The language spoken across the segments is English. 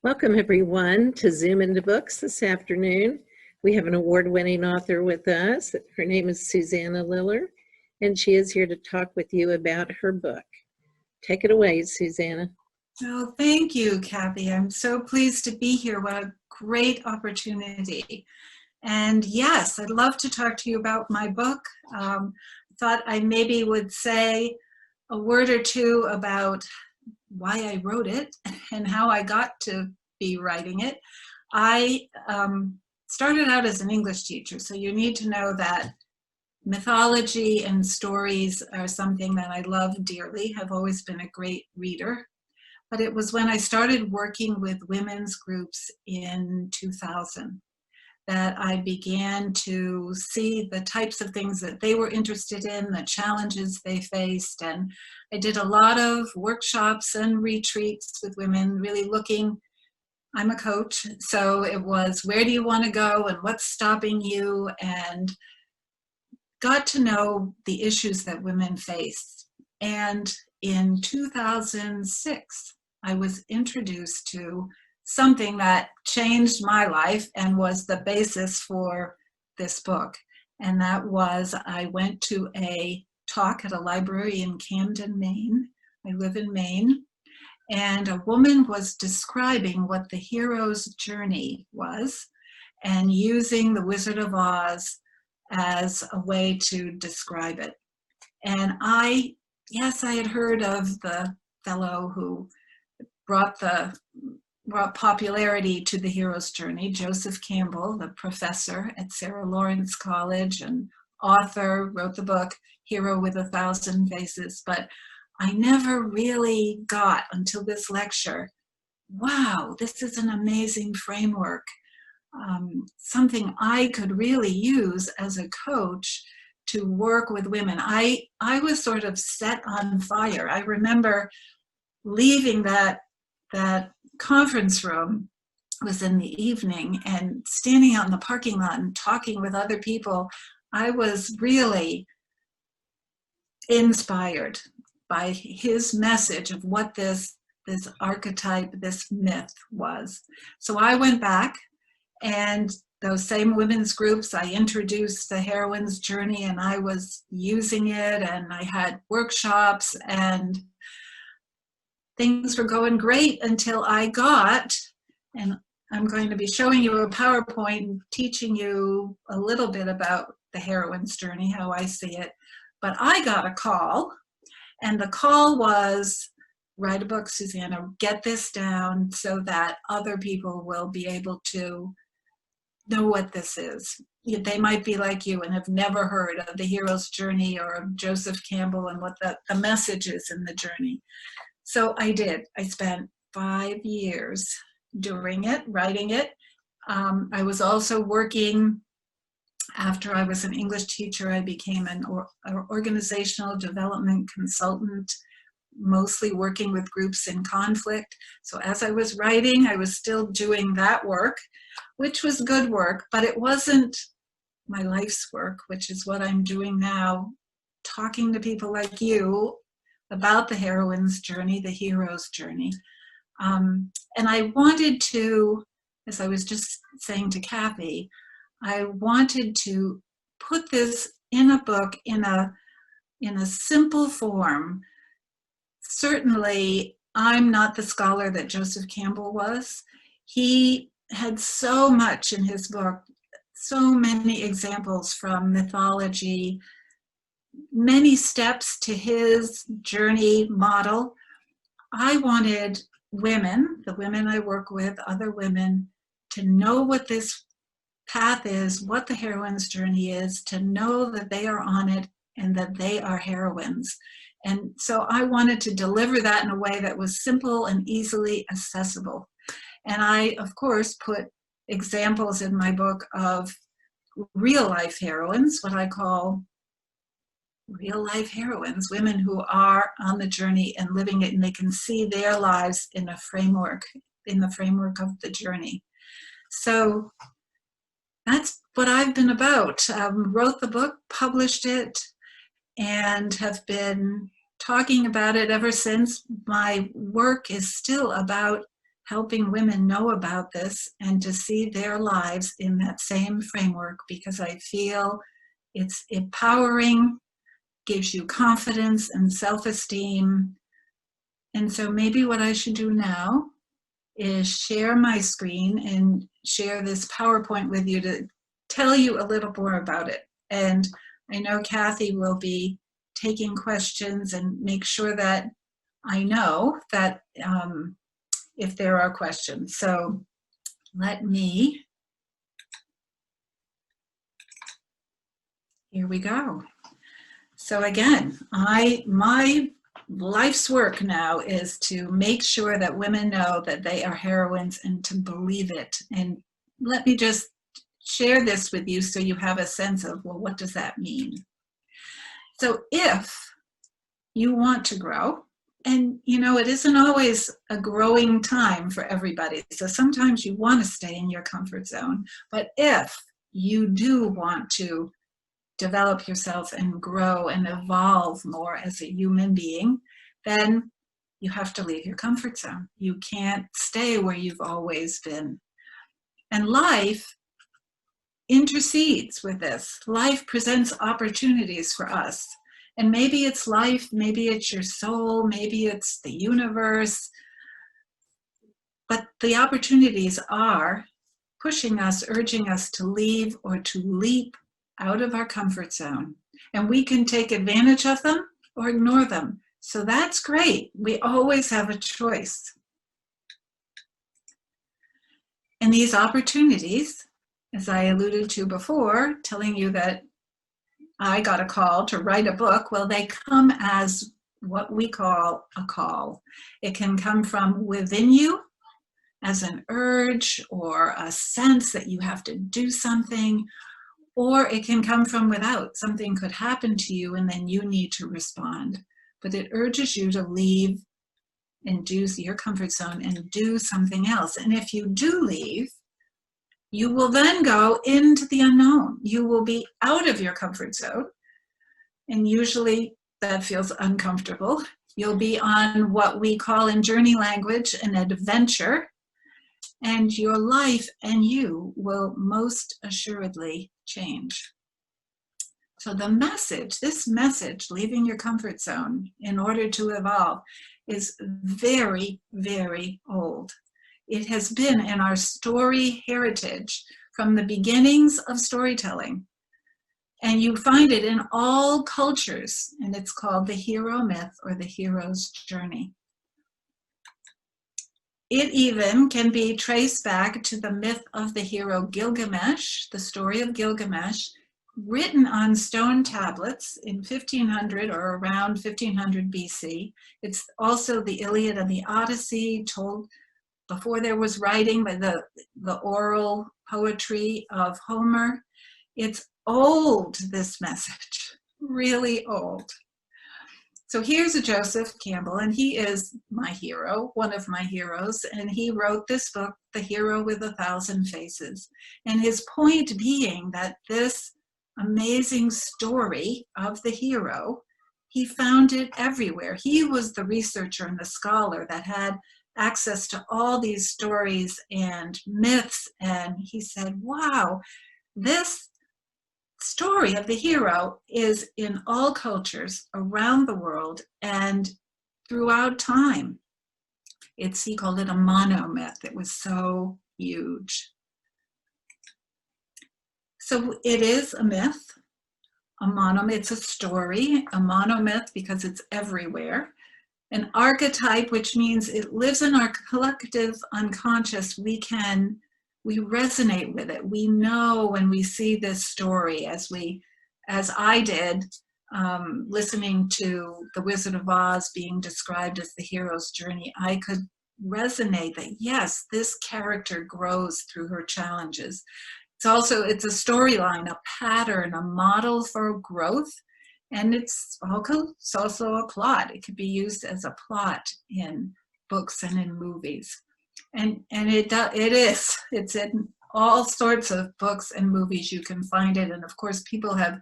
Welcome, everyone, to Zoom into Books this afternoon. We have an award-winning author with us. Her name is Susanna Liller, and she is here to talk with you about her book. Take it away, Susanna. Oh, thank you, Kathy. I'm so pleased to be here. What a great opportunity. And yes, I'd love to talk to you about my book. Thought I maybe would say a word or two about why I wrote it and how I got to be writing it. I started out as an English teacher, so you need to know that mythology and stories are something that I love dearly. I've always been a great reader. But it was when I started working with women's groups in 2000 that I began to see the types of things that they were interested in, the challenges they faced. And I did a lot of workshops and retreats with women, really looking. I'm a coach, so it was, where do you want to go and what's stopping you? And got to know the issues that women face. And in 2006, I was introduced to something that changed my life and was the basis for this book. And that was, I went to a talk at a library in Camden, Maine. I live in Maine. And a woman was describing what the hero's journey was and using the Wizard of Oz as a way to describe it. And I had heard of the fellow who brought popularity to the hero's journey, Joseph Campbell, the professor at Sarah Lawrence College and author, wrote the book Hero with 1,000 Faces. But I never really got until this lecture, wow, this is an amazing framework. Something I could really use as a coach to work with women. I was sort of set on fire. I remember leaving that conference room, was in the evening, and standing out in the parking lot and talking with other people. I was really inspired by his message of what this archetype, this myth was. So I went back, and those same women's groups, I introduced the heroine's journey, and I was using it, and I had workshops, and things were going great until I got, and I'm going to be showing you a PowerPoint teaching you a little bit about the heroine's journey, how I see it. But I got a call, and the call was, write a book, Susanna, get this down so that other people will be able to know what this is. They might be like you and have never heard of the hero's journey or of Joseph Campbell and what the message is in the journey. So I did. I spent 5 years doing it, writing it. I was also working, after I was an English teacher, I became an organizational development consultant, mostly working with groups in conflict. So as I was writing, I was still doing that work, which was good work, but it wasn't my life's work, which is what I'm doing now, talking to people like you about the heroine's journey, the hero's journey. And I wanted to, as I was just saying to Kathy, I wanted to put this in a book in a simple form. Certainly, I'm not the scholar that Joseph Campbell was. He had so much in his book, so many examples from mythology, many steps to his journey model. I wanted women, the women I work with, other women, to know what this path is, what the heroine's journey is, to know that they are on it and that they are heroines. And so I wanted to deliver that in a way that was simple and easily accessible. And I, of course, put examples in my book of real life heroines, what I call real life heroines, women who are on the journey and living it, and they can see their lives in a framework, in the framework of the journey. So that's what I've been about. Wrote the book, published it, and have been talking about it ever since. My work is still about helping women know about this and to see their lives in that same framework, because I feel it's empowering, gives you confidence and self-esteem. And so maybe what I should do now is share my screen and share this PowerPoint with you to tell you a little more about it. And I know Kathy will be taking questions and make sure that I know that if there are questions. So let me, here we go. So again, my life's work now is to make sure that women know that they are heroines and to believe it. And let me just share this with you so you have a sense of, well, what does that mean? So if you want to grow, and you know, it isn't always a growing time for everybody. So sometimes you want to stay in your comfort zone. But if you do want to develop yourself and grow and evolve more as a human being, then you have to leave your comfort zone. You can't stay where you've always been. And life intercedes with this. Life presents opportunities for us. And maybe it's life, maybe it's your soul, maybe it's the universe. But the opportunities are pushing us, urging us to leave or to leap out of our comfort zone. And we can take advantage of them or ignore them. So that's great. We always have a choice. And these opportunities, as I alluded to before, telling you that I got a call to write a book, well, they come as what we call a call. It can come from within you as an urge or a sense that you have to do something, or it can come from without. Something could happen to you and then you need to respond. But it urges you to leave and do your comfort zone and do something else. And if you do leave, you will then go into the unknown. You will be out of your comfort zone. And usually that feels uncomfortable. You'll be on what we call in journey language an adventure. And your life and you will most assuredly change. So the message, this message, leaving your comfort zone in order to evolve, is very, very old. It has been in our story heritage from the beginnings of storytelling. And you find it in all cultures, and it's called the hero myth or the hero's journey. It even can be traced back to the myth of the hero Gilgamesh, the story of Gilgamesh, written on stone tablets in 1500 or around 1500 BC. It's also the Iliad and the Odyssey, told before there was writing by the oral poetry of Homer. It's old, this message, really old. So here's a Joseph Campbell, and he is my hero, one of my heroes, and he wrote this book, The Hero with a Thousand Faces. And his point being that this amazing story of the hero, he found it everywhere. He was the researcher and the scholar that had access to all these stories and myths, and he said, wow, this story of the hero is in all cultures around the world and throughout time. He called it a monomyth. It was so huge. So it is a myth, a monomyth. It's a story, a monomyth because it's everywhere. An archetype, which means it lives in our collective unconscious. We resonate with it. We know when we see this story, as I did, listening to The Wizard of Oz being described as the hero's journey, I could resonate that, yes, this character grows through her challenges. It's a storyline, a pattern, a model for growth, and it's also a plot. It could be used as a plot in books and in movies. And it's in all sorts of books and movies. You can find it. And of course, people have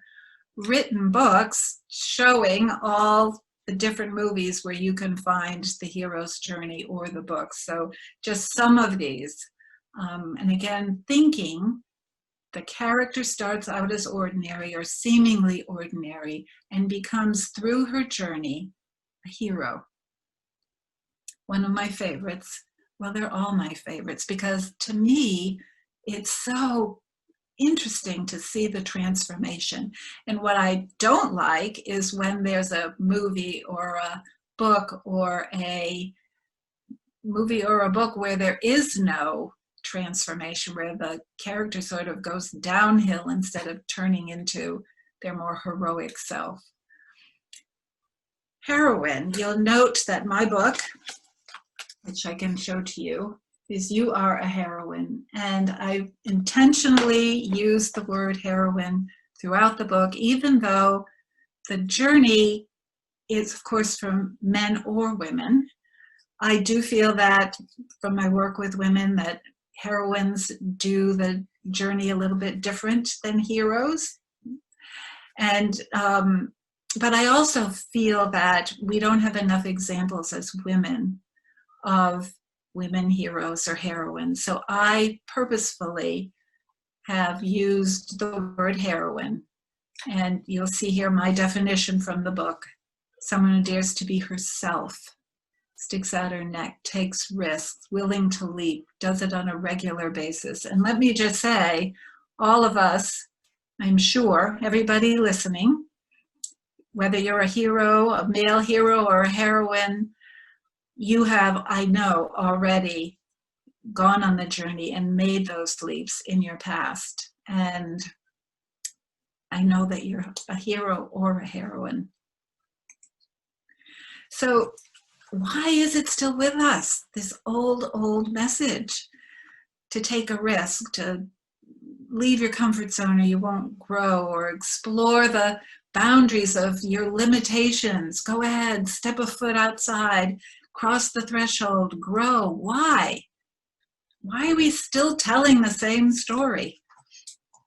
written books showing all the different movies where you can find the hero's journey or the books. So just some of these. And again, thinking the character starts out as ordinary or seemingly ordinary and becomes, through her journey, a hero. One of my favorites. Well, they're all my favorites because to me, it's so interesting to see the transformation. And what I don't like is when there's a movie or a book or a book where there is no transformation, where the character sort of goes downhill instead of turning into their more heroic self. Heroine, you'll note that my book, which I can show to you, is You Are a Heroine. And I intentionally use the word heroine throughout the book, even though the journey is, of course, from men or women. I do feel that from my work with women that heroines do the journey a little bit different than heroes. And but I also feel that we don't have enough examples as women of women heroes or heroines. So I purposefully have used the word heroine. And you'll see here my definition from the book. Someone who dares to be herself, sticks out her neck, takes risks, willing to leap, does it on a regular basis. And let me just say, all of us, I'm sure, everybody listening, whether you're a hero, a male hero or a heroine, you have, I know, already gone on the journey and made those leaps in your past. And I know that you're a hero or a heroine. So why is it still with us, this old message to take a risk, to leave your comfort zone or you won't grow, or explore the boundaries of your limitations? Go ahead, step a foot outside, cross the threshold, grow. Why? Why are we still telling the same story?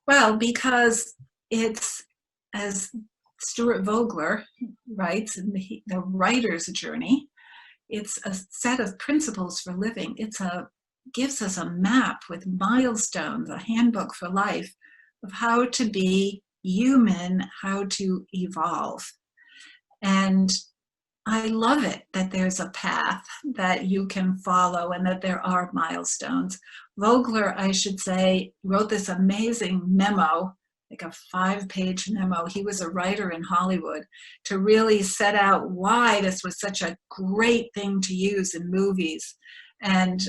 Well, because it's, as Stuart Vogler writes in the writer's journey, it's a set of principles for living. Gives us a map with milestones, a handbook for life of how to be human, how to evolve. And I love it that there's a path that you can follow and that there are milestones. Vogler, I should say, wrote this amazing memo, like a 5-page memo. He was a writer in Hollywood, to really set out why this was such a great thing to use in movies. And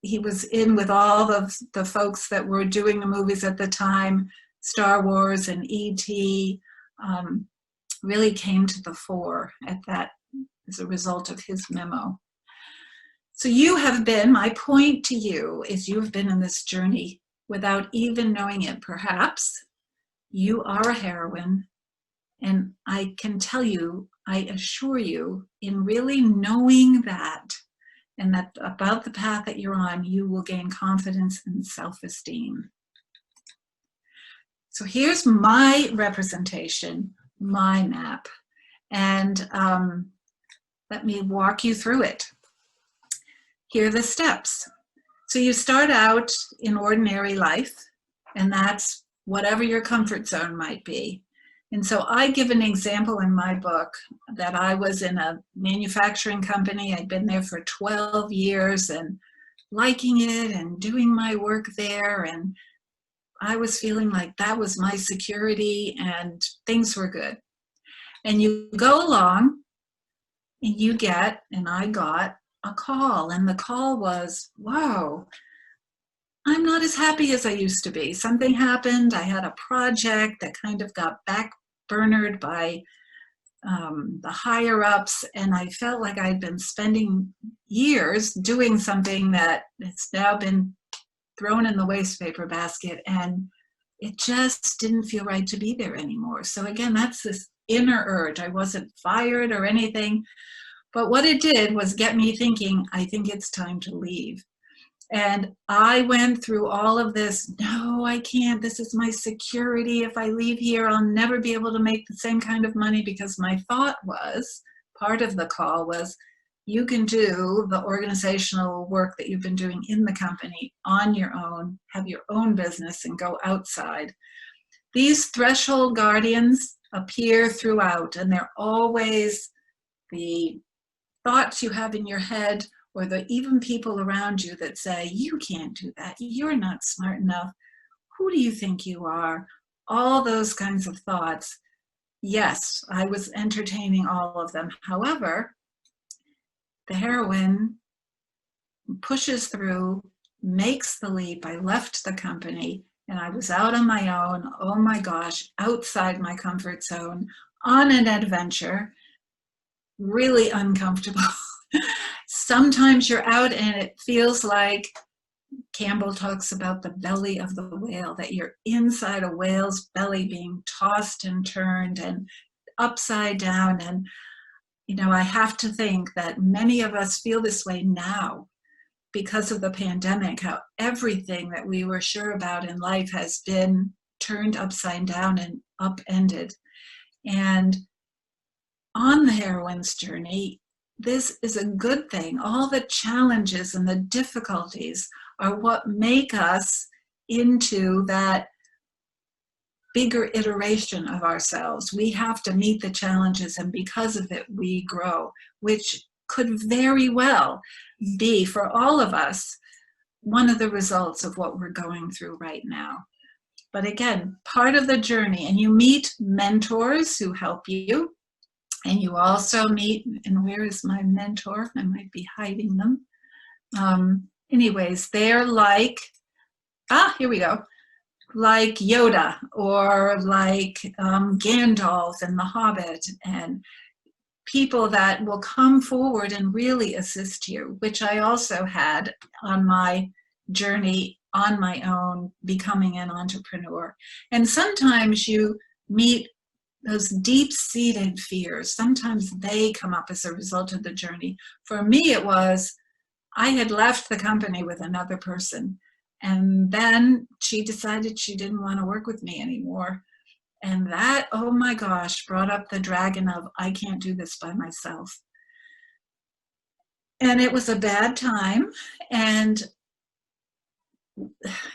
he was in with all of the folks that were doing the movies at the time. Star Wars and E.T. Really came to the fore at that as a result of his memo. So you have been, my point to you is you have been in this journey without even knowing it, perhaps. You are a heroine, and I can tell you, I assure you, in really knowing that, and that about the path that you're on, you will gain confidence and self-esteem. So here's my representation, my map, and let me walk you through it. Here are the steps. So you start out in ordinary life, and that's whatever your comfort zone might be. And so I give an example in my book that I was in a manufacturing company. I'd been there for 12 years and liking it and doing my work there. And I was feeling like that was my security and things were good. And you go along and you get, and I got, a call. And the call was, whoa, I'm not as happy as I used to be. Something happened. I had a project that kind of got backburnered by the higher ups, and I felt like I'd been spending years doing something that has now been thrown in the waste paper basket, and it just didn't feel right to be there anymore. So again, that's this inner urge. I wasn't fired or anything, but what it did was get me thinking, I think it's time to leave. And I went through all of this, no, I can't, this is my security. If I leave here, I'll never be able to make the same kind of money, because my thought was, part of the call was, you can do the organizational work that you've been doing in the company on your own, have your own business, and go outside. These threshold guardians appear throughout, and they're always the thoughts you have in your head, or the even people around you that say, you can't do that, you're not smart enough, who do you think you are? All those kinds of thoughts. Yes, I was entertaining all of them. However, the heroine pushes through, makes the leap. I left the company and I was out on my own, oh my gosh, outside my comfort zone, on an adventure, really uncomfortable. Sometimes you're out and it feels like, Campbell talks about the belly of the whale, that you're inside a whale's belly being tossed and turned and upside down. And, you know, I have to think that many of us feel this way now because of the pandemic, how everything that we were sure about in life has been turned upside down and upended. And on the heroine's journey, this is a good thing. All the challenges and the difficulties are what make us into that bigger iteration of ourselves. We have to meet the challenges, and because of it, we grow, which could very well be, for all of us, one of the results of what we're going through right now. But again, part of the journey, and you meet mentors who help you. And you also meet, and where is my mentor? I might be hiding them. Anyways, they're like, here we go, like Yoda, or like Gandalf and the Hobbit, and people that will come forward and really assist you, which I also had on my journey on my own, becoming an entrepreneur. And sometimes you meet those deep-seated fears. Sometimes they come up as a result of the journey. For me, it was, I had left the company with another person, and then she decided she didn't want to work with me anymore. And that, oh my gosh, brought up the dragon of, I can't do this by myself. And it was a bad time, and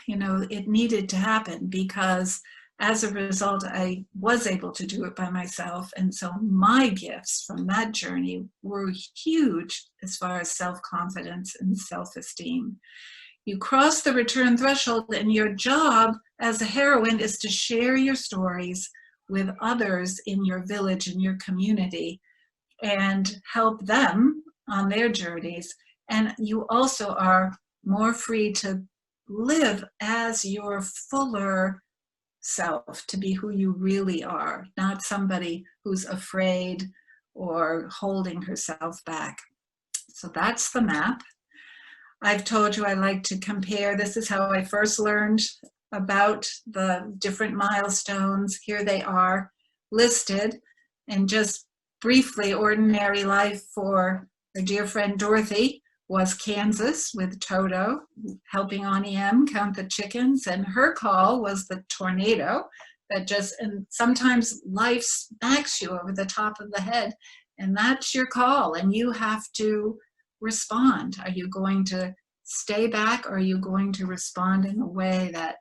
you know, it needed to happen, because as a result, I was able to do it by myself. And so my gifts from that journey were huge as far as self-confidence and self-esteem. You cross the return threshold, and your job as a heroine is to share your stories with others in your village, in your community, and help them on their journeys. And you also are more free to live as your fuller self, to be who you really are, not somebody who's afraid or holding herself back. So that's the map. I've told you I like to compare. This is how I first learned about the different milestones. Here they are listed. And just briefly, ordinary life for our dear friend Dorothy was Kansas with Toto, helping Auntie M count the chickens, and her call was the tornado that just, and sometimes life smacks you over the top of the head, and that's your call, and you have to respond. Are you going to stay back, or are you going to respond in a way that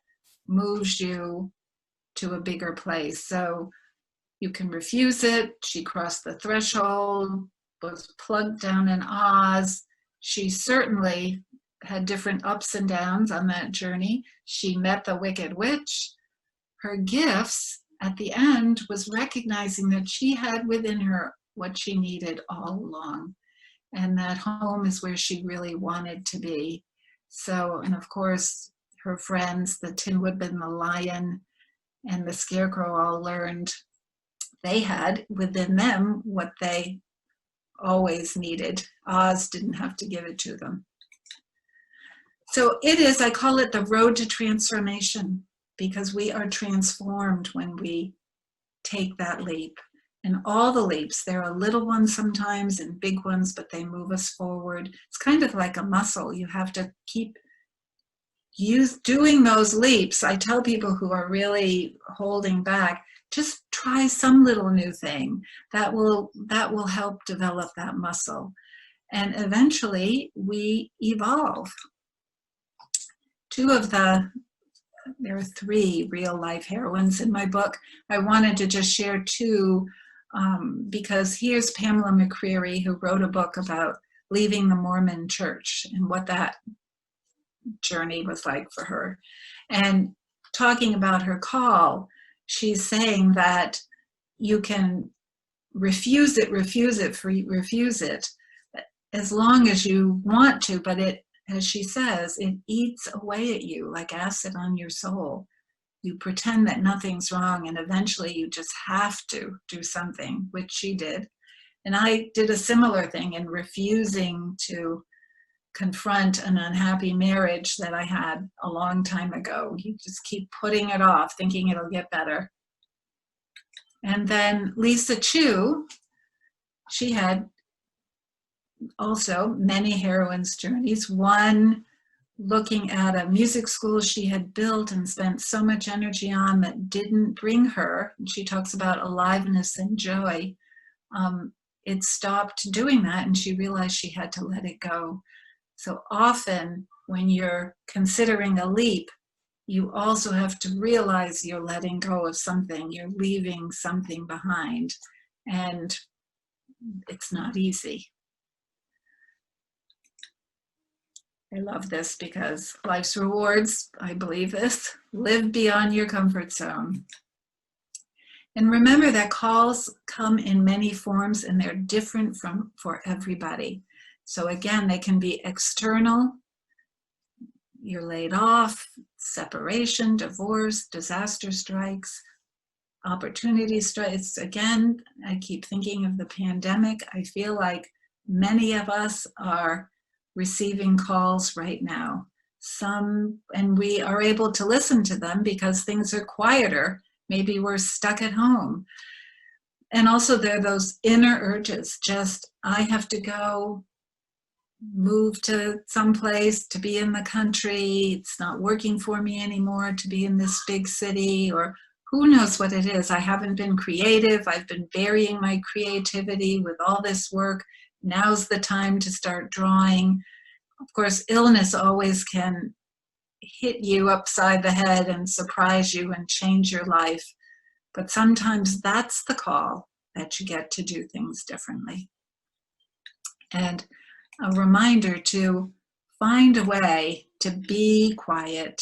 moves you to a bigger place? So you can refuse it. She crossed the threshold, was plugged down in Oz. She certainly had different ups and downs on that journey. She met the Wicked Witch. Her gifts at the end was recognizing that she had within her what she needed all along. And that home is where she really wanted to be. So, and of course, her friends, the Tin Woodman, the Lion, and the Scarecrow all learned they had within them what they always needed. Oz didn't have to give it to them. So it is, I call it the road to transformation, because we are transformed when we take that leap. And all the leaps, there are little ones sometimes and big ones, but they move us forward. It's kind of like a muscle. You have to keep doing those leaps, I tell people who are really holding back, just try some little new thing that will help develop that muscle. And eventually we evolve. There are 3 real life heroines in my book. I wanted to just share 2 because here's Pamela McCreary, who wrote a book about leaving the Mormon church and what that journey was like for her. And talking about her call, she's saying that you can refuse it as long as you want to, but it, as she says, it eats away at you like acid on your soul. You pretend that nothing's wrong, and eventually you just have to do something, which she did. And I did a similar thing in refusing to confront an unhappy marriage that I had a long time ago. You just keep putting it off, thinking it'll get better. And then Lisa Chu, she had also many heroines' journeys. One looking at a music school she had built and spent so much energy on that didn't bring her. She talks about aliveness and joy. It stopped doing that, and she realized she had to let it go. So often when you're considering a leap, you also have to realize you're letting go of something, you're leaving something behind, and it's not easy. I love this because life's rewards, I believe this, live beyond your comfort zone. And remember that calls come in many forms, and they're different for everybody. So again, they can be external. You're laid off, separation, divorce, disaster strikes, opportunity strikes. Again, I keep thinking of the pandemic. I feel like many of us are receiving calls right now. Some, and we are able to listen to them because things are quieter. Maybe we're stuck at home. And also there are those inner urges, just, I have to go move to someplace, to be in the country. It's not working for me anymore to be in this big city, or who knows what it is. I haven't been creative. I've been burying my creativity with all this work. Now's the time to start drawing. Of course, illness always can hit you upside the head and surprise you and change your life. But sometimes that's the call, that you get to do things differently. And a reminder to find a way to be quiet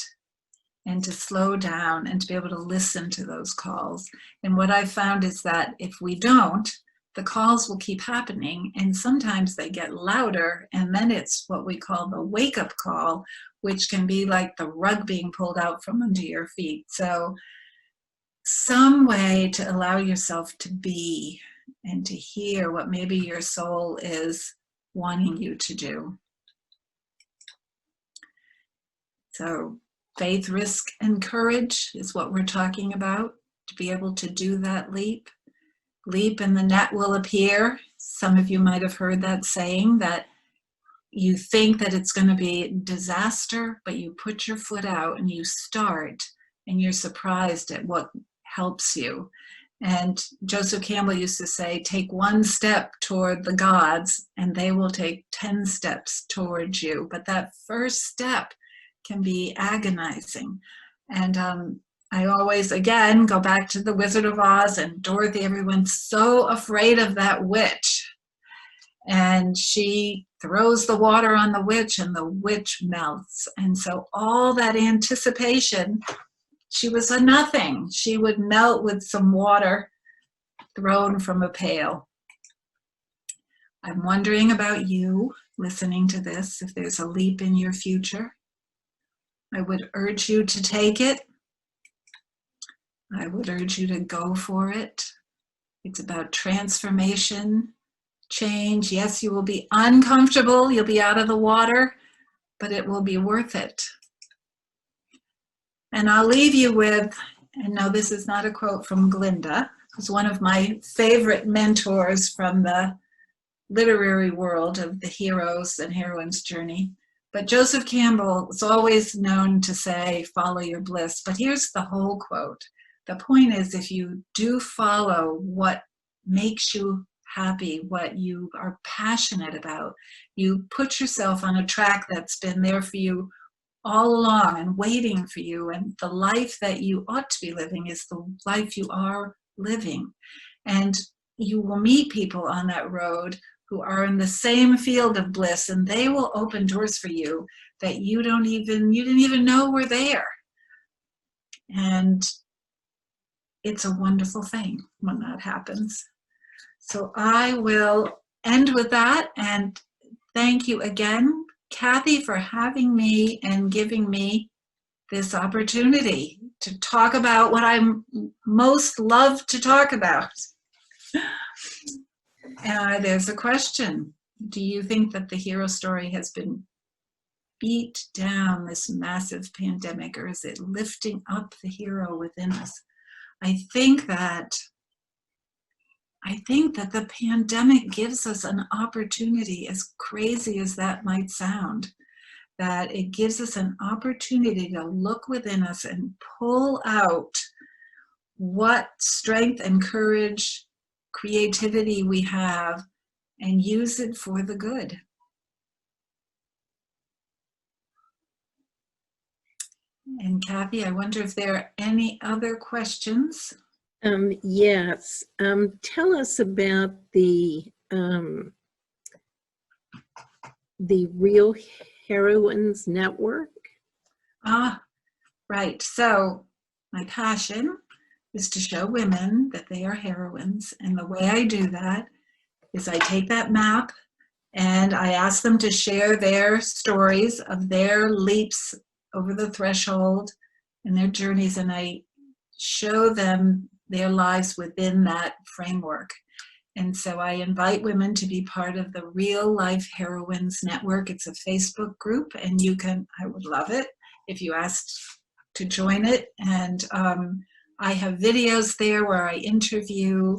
and to slow down and to be able to listen to those calls. And what I've found is that if we don't, the calls will keep happening, and sometimes they get louder, and then it's what we call the wake-up call, which can be like the rug being pulled out from under your feet. So some way to allow yourself to be and to hear what maybe your soul is wanting you to do. So faith, risk, and courage is what we're talking about, to be able to do that leap. Leap and the net will appear. Some of you might have heard that saying, that you think that it's going to be disaster, but you put your foot out and you start, and you're surprised at what helps you. And Joseph Campbell used to say, take one step toward the gods and they will take 10 steps towards you. But that first step can be agonizing. And I always, again, go back to the Wizard of Oz and Dorothy. Everyone's so afraid of that witch. And she throws the water on the witch and the witch melts. And so all that anticipation, she was a nothing. She would melt with some water thrown from a pail. I'm wondering about you listening to this, if there's a leap in your future. I would urge you to take it. I would urge you to go for it. It's about transformation, change. Yes, you will be uncomfortable. You'll be out of the water, but it will be worth it. And I'll leave you with, and no, this is not a quote from Glinda, who's one of my favorite mentors from the literary world of the heroes and heroines' journey. But Joseph Campbell is always known to say, follow your bliss. But here's the whole quote. The point is, if you do follow what makes you happy, what you are passionate about, you put yourself on a track that's been there for you all along and waiting for you, and the life that you ought to be living is the life you are living. And you will meet people on that road who are in the same field of bliss, and they will open doors for you that you didn't even know were there. And it's a wonderful thing when that happens. So I will end with that, and thank you again, Kathy, for having me and giving me this opportunity to talk about what I most love to talk about. There's a question. Do you think that the hero story has been beat down, this massive pandemic, or is it lifting up the hero within us? I think that the pandemic gives us an opportunity, as crazy as that might sound, that it gives us an opportunity to look within us and pull out what strength and courage, creativity we have, and use it for the good. And Kathy, I wonder if there are any other questions? Yes. Tell us about the Real Heroines Network. Right. So my passion is to show women that they are heroines. And the way I do that is I take that map and I ask them to share their stories of their leaps over the threshold and their journeys, and I show them their lives within that framework. And so I invite women to be part of the Real Life Heroines Network. It's a Facebook group, and I would love it if you asked to join it. And I have videos there where I interview,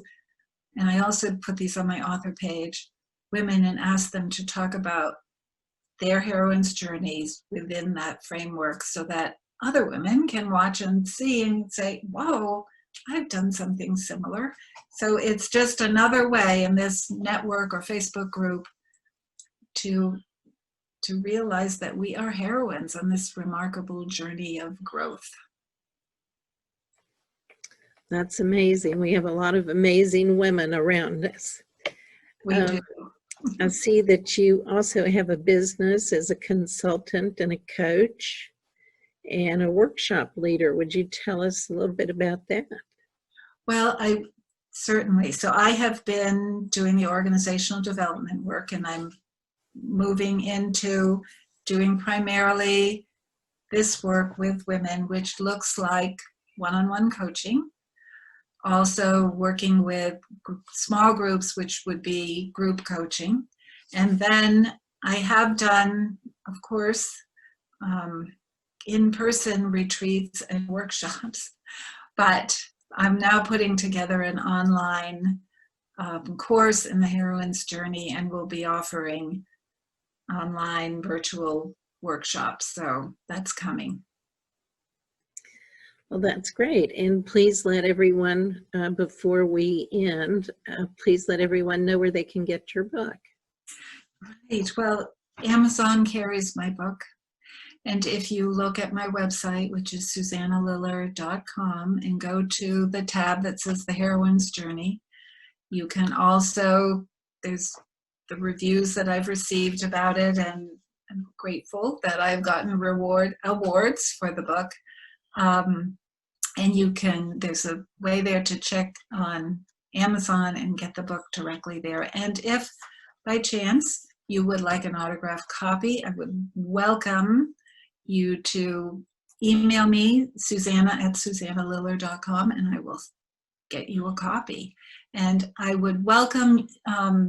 and I also put these on my author page, women, and ask them to talk about their heroines' journeys within that framework so that other women can watch and see and say, whoa, I've done something similar. So it's just another way in this network or Facebook group to realize that we are heroines on this remarkable journey of growth. That's amazing. We have a lot of amazing women around us. We do. I see that you also have a business as a consultant and a coach and a workshop leader. Would you tell us a little bit about that? Well, certainly. So I have been doing the organizational development work, and I'm moving into doing primarily this work with women, which looks like one-on-one coaching. Also working with small groups, which would be group coaching. And then I have done, of course, in-person retreats and workshops, but I'm now putting together an online course in the heroine's journey, and will be offering online virtual workshops. So that's coming. Well, that's great. And please let everyone, before we end, please let everyone know where they can get your book. Right. Well, Amazon carries my book. And if you look at my website, which is susannaliller.com, and go to the tab that says The Heroine's Journey, you can also, there's the reviews that I've received about it, and I'm grateful that I've gotten awards for the book. And there's a way there to check on Amazon and get the book directly there. And if by chance you would like an autographed copy, I would welcome you to email me, Susanna@susannaliller.com, and I will get you a copy. And I would welcome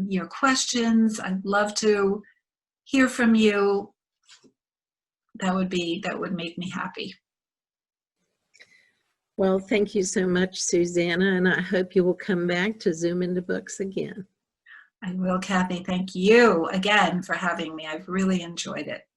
your questions. I'd love to hear from you. That would make me happy. Well, thank you so much, Susanna, and I hope you will come back to Zoom into Books again. I will, Kathy. Thank you again for having me. I've really enjoyed it.